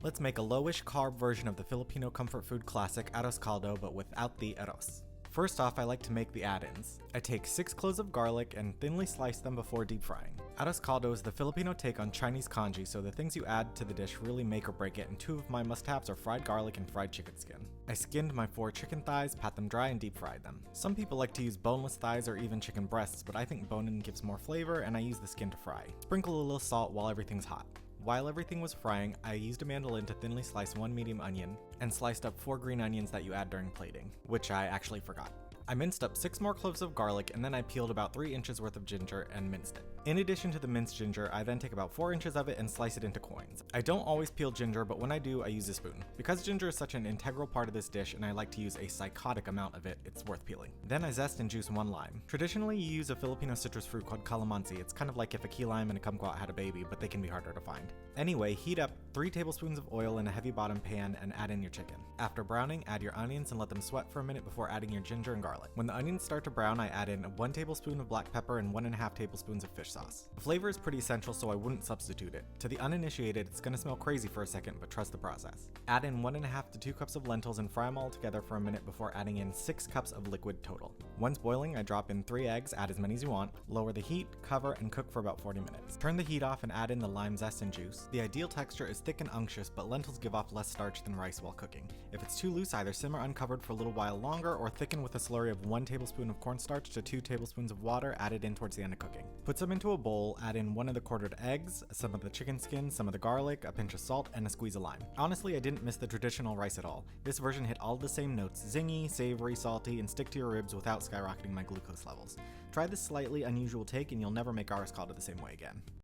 Let's make a lowish carb version of the Filipino comfort food classic arroz caldo, but without the arroz. First off, I like to make the add-ins. I take 6 cloves of garlic and thinly slice them before deep frying. Arroz caldo is the Filipino take on Chinese congee, so the things you add to the dish really make or break it, and 2 of my must-haves are fried garlic and fried chicken skin. I skinned my 4 chicken thighs, pat them dry, and deep fried them. Some people like to use boneless thighs or even chicken breasts, but I think bone-in gives more flavor, and I use the skin to fry. Sprinkle a little salt while everything's hot. While everything was frying, I used a mandolin to thinly slice 1 medium onion, and sliced up 4 green onions that you add during plating, which I actually forgot. I minced up 6 more cloves of garlic, and then I peeled about 3 inches worth of ginger and minced it. In addition to the minced ginger, I then take about 4 inches of it and slice it into coins. I don't always peel ginger, but when I do, I use a spoon. Because ginger is such an integral part of this dish and I like to use a psychotic amount of it, it's worth peeling. Then I zest and juice 1 lime. Traditionally, you use a Filipino citrus fruit called calamansi. It's kind of like if a key lime and a kumquat had a baby, but they can be harder to find. Anyway, heat up 3 tablespoons of oil in a heavy bottom pan and add in your chicken. After browning, add your onions and let them sweat for a minute before adding your ginger and garlic. When the onions start to brown, I add in 1 tablespoon of black pepper and 1.5 tablespoons of fish sauce. The flavor is pretty essential, so I wouldn't substitute it. To the uninitiated, it's gonna smell crazy for a second, but trust the process. Add in 1.5 to 2 cups of lentils and fry them all together for a minute before adding in 6 cups of liquid total. Once boiling, I drop in 3 eggs, add as many as you want, lower the heat, cover, and cook for about 40 minutes. Turn the heat off and add in the lime zest and juice. The ideal texture is thick and unctuous, but lentils give off less starch than rice while cooking. If it's too loose, either simmer uncovered for a little while longer or thicken with a slurry of 1 tablespoon of cornstarch to 2 tablespoons of water added in towards the end of cooking. Put some into a bowl, add in 1 of the quartered eggs, some of the chicken skin, some of the garlic, a pinch of salt, and a squeeze of lime. Honestly, I didn't miss the traditional rice at all. This version hit all the same notes: zingy, savory, salty, and stick to your ribs without skyrocketing my glucose levels. Try this slightly unusual take and you'll never make arroz caldo the same way again.